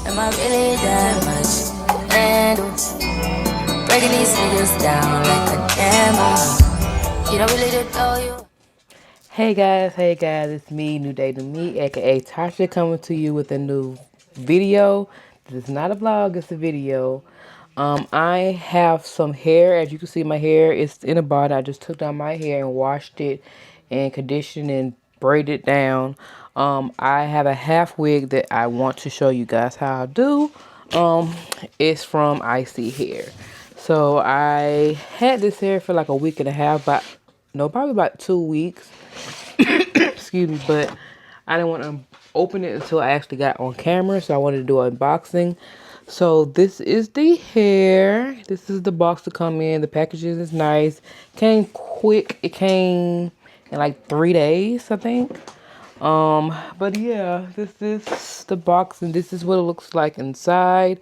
Am I really that much? And breaking these niggas down like a demo. You don't really know you. Hey guys, it's me, New Day to Me, aka Tasha, coming to you with a new video. This is not a vlog, it's a video. I have some hair. As you can see, my hair is in a bun. I just took down my hair and washed it and conditioned and braided it down. I have a half wig that I want to show you guys how I do. It's from Isee hair. So I had this hair for like a week and a half, but no, probably about 2 weeks. Excuse me, but I didn't want to open it until I actually got on camera, so I wanted to do an unboxing. So this is the hair. This is the box to come in. The packaging is nice. Came quick. It came in like 3 days, I think. But yeah, this is the box and this is what it looks like inside.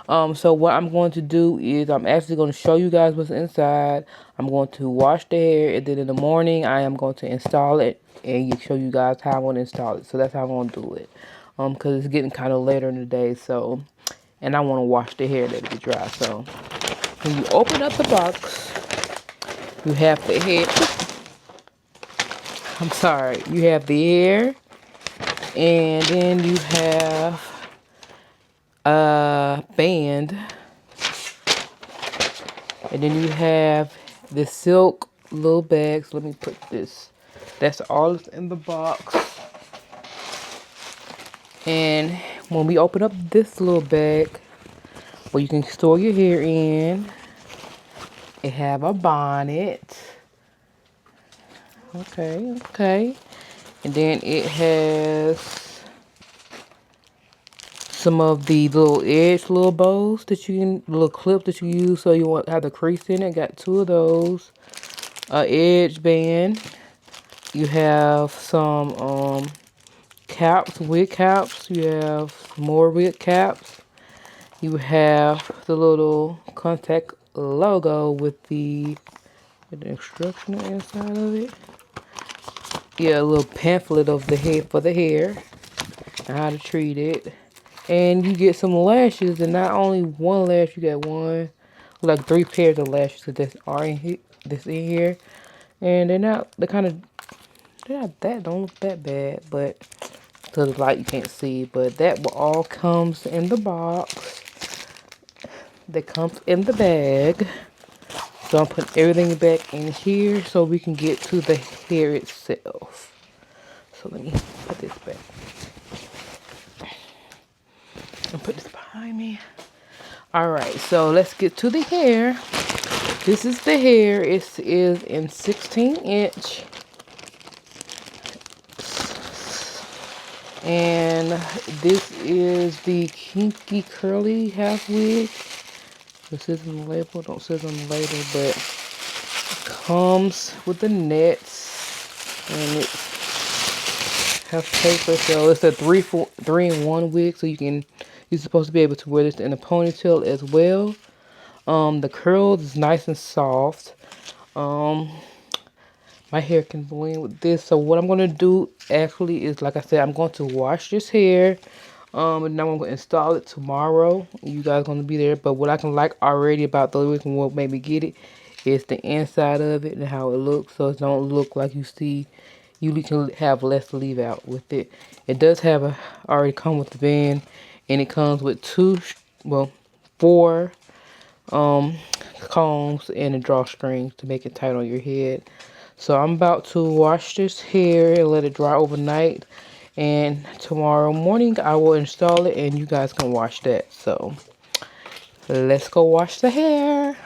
So what I'm going to do is I'm actually going to show you guys what's inside. I'm going to wash the hair, and then in the morning I am going to install it and show you guys how I want to install it. So that's how I'm going to do it. Because it's getting kind of later in the day, so, and I want to wash the hair, let it get dry. So when you open up the box, you have the hair. I'm sorry, you have the hair, and then you have a band, and then you have the silk little bags. Let me put this. That's all that's in the box. And when we open up this little bag, where you can store your hair in, it have a bonnet. Okay. And then it has some of the little little bows that you can, little clips that you use so you won't have the crease in it. Got 2 of those. Edge band. You have some caps, wig caps. You have more wig caps. You have the little contact logo with the instruction inside of it. Yeah, a little pamphlet of the hair for the hair and how to treat it. And you get some lashes, and not only one lash, you get like 3 pairs of lashes that are in here. And they're not that don't look that bad, but to the light you can't see. But that all comes in the box. That comes in the bag. So I'm putting everything back in here so we can get to the hair itself. So let me put this back. And put this behind me. Alright, so let's get to the hair. This is the hair. It is in 16-inch. And this is the Kinky curly half wig. This isn't the label, don't say it on the label, but it comes with the nets, and it has paper. So it's a 3-in-1 wig, so you're supposed to be able to wear this in a ponytail as well. The curls is nice and soft. My hair can blend with this. So what I'm gonna do actually is, like I said, I'm going to wash this hair. And now I'm going to install it tomorrow. You guys going to be there. But what I can like already about the wig and what made me get it is the inside of it and how it looks. So it don't look like you see. You can have less leave out with it. It does have already come with the band. And it comes with 4 combs and a drawstring to make it tight on your head. So I'm about to wash this hair and let it dry overnight. And tomorrow morning I will install it and you guys can watch that. So let's go wash the hair.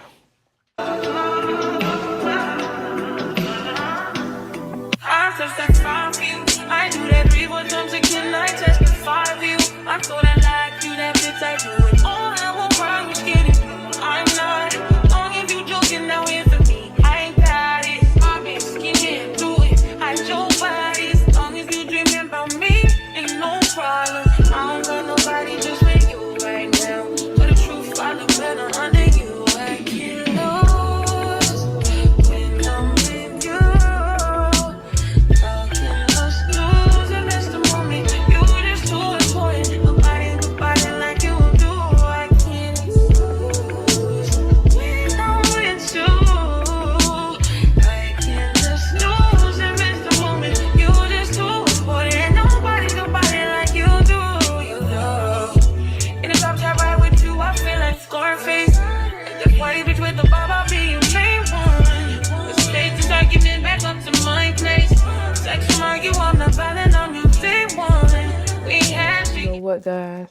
what, guys?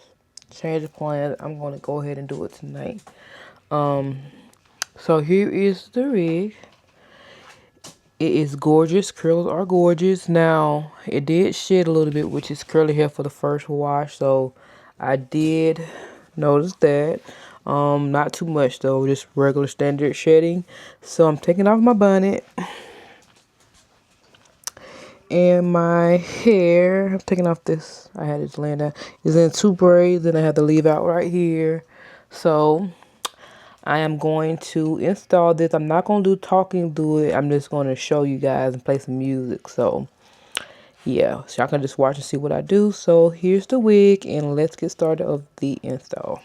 Change of plans. I'm going to go ahead and do it tonight. So here is the wig. It is gorgeous. Curls are gorgeous. Now, it did shed a little bit, which is curly hair for the first wash. So I did notice that. Not too much though, just regular standard shedding. So I'm taking off my bonnet. And my hair, I'm taking off this, I had it laying down, is in 2 braids, and I have to leave out right here. So I am going to install this. I'm not going to do talking through it. I'm just going to show you guys and play some music. So yeah, so y'all can just watch and see what I do. So here's the wig, and let's get started of the install.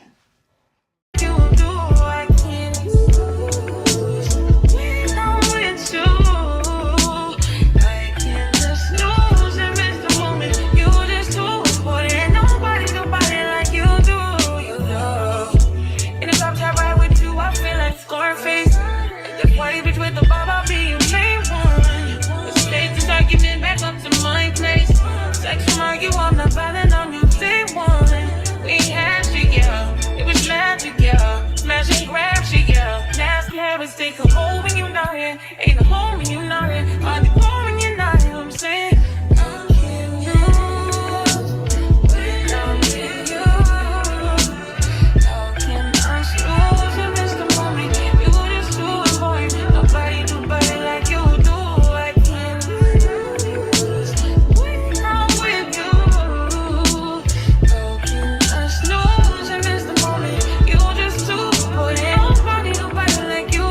Take a home when you're not here. Ain't a home when you're not here. I'll be home when you're not here. I'm saying I can't lose without you. How can I lose and miss the moment? You just too important. Nobody like you do. I can't lose without you. How can I snooze and miss the moment? You just too important. Nobody like you.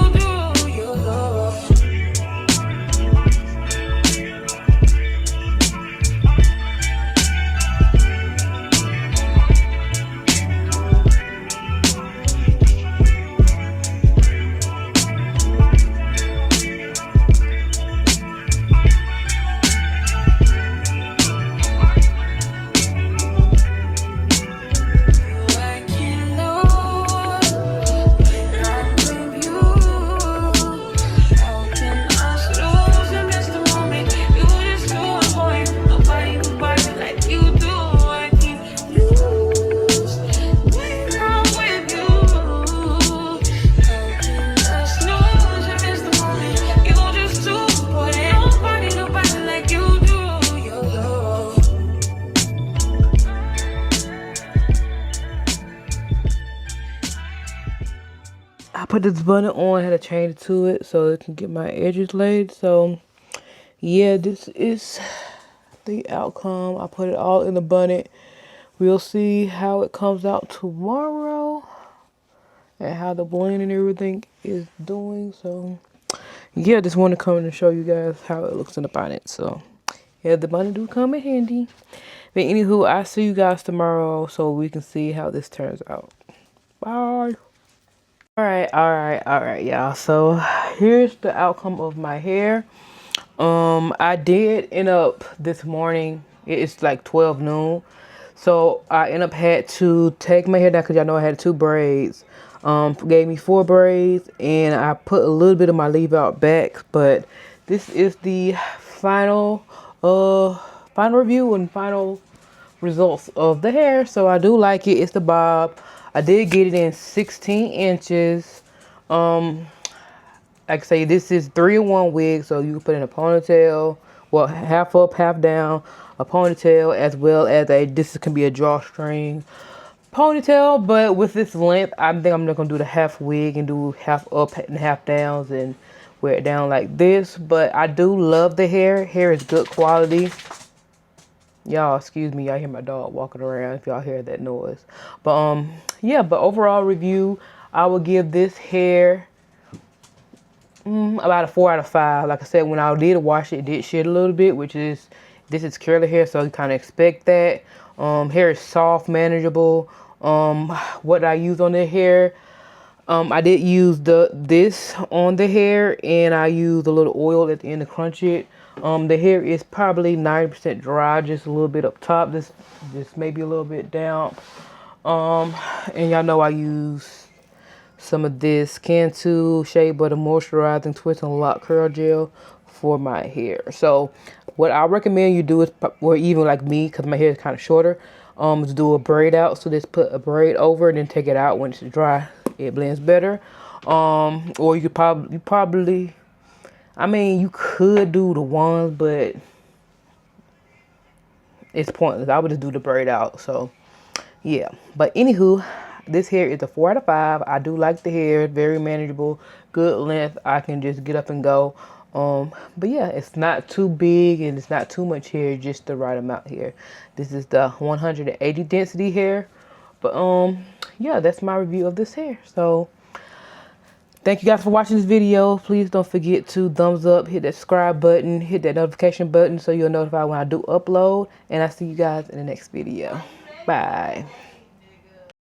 I put this bonnet on, I had to change it to it so it can get my edges laid. So yeah, this is the outcome. I put it all in the bonnet. We'll see how it comes out tomorrow and how the blend and everything is doing. So yeah, just want to come and show you guys how it looks in the bonnet. So yeah, the bonnet do come in handy. But anywho, I'll see you guys tomorrow so we can see how this turns out. Bye. All right, y'all. So here's the outcome of my hair. I did end up this morning. It's like 12 noon. So I end up had to take my hair down because y'all know I had 2 braids. Gave me 4 braids, and I put a little bit of my leave out back. But this is the final review and final results of the hair. So I do like it. It's the bob. I did get it in 16 inches. Like I say, this is 3-in-1 wig, so you can put in a ponytail, well, half up, half down, a ponytail, as well as this can be a drawstring ponytail. But with this length, I think I'm not gonna do the half wig and do half up and half downs and wear it down like this. But I do love the hair. Hair is good quality. Y'all, excuse me, y'all hear my dog walking around if y'all hear that noise. But yeah, but overall review, I would give this hair about a 4 out of 5. Like I said, when I did wash it, it did shed a little bit, which is, this is curly hair, so you kind of expect that. Hair is soft, manageable. What I use on the hair, I did use this on the hair, and I used a little oil at the end to crunch it. The hair is probably 90% dry, just a little bit up top, just maybe a little bit damp. And y'all know I use some of this Cantu Shea Butter Moisturizing Twist and Lock Curl Gel for my hair. So what I recommend you do is, or even like me, because my hair is kind of shorter, to do a braid out. So just put a braid over and then take it out when it's dry. It blends better. Or you probably, I mean, you could do the ones, but it's pointless. I would just do the braid out. So yeah, but anywho, this hair is a 4 out of 5. I do like the hair. It's very manageable, good length. I can just get up and go. But yeah, it's not too big and it's not too much hair, just the right amount here. This is the 180 density hair. But yeah, that's my review of this hair. So thank you guys for watching this video. Please don't forget to thumbs up, hit that subscribe button, hit that notification button so you'll notify when I do upload. And I'll see you guys in the next video. Bye.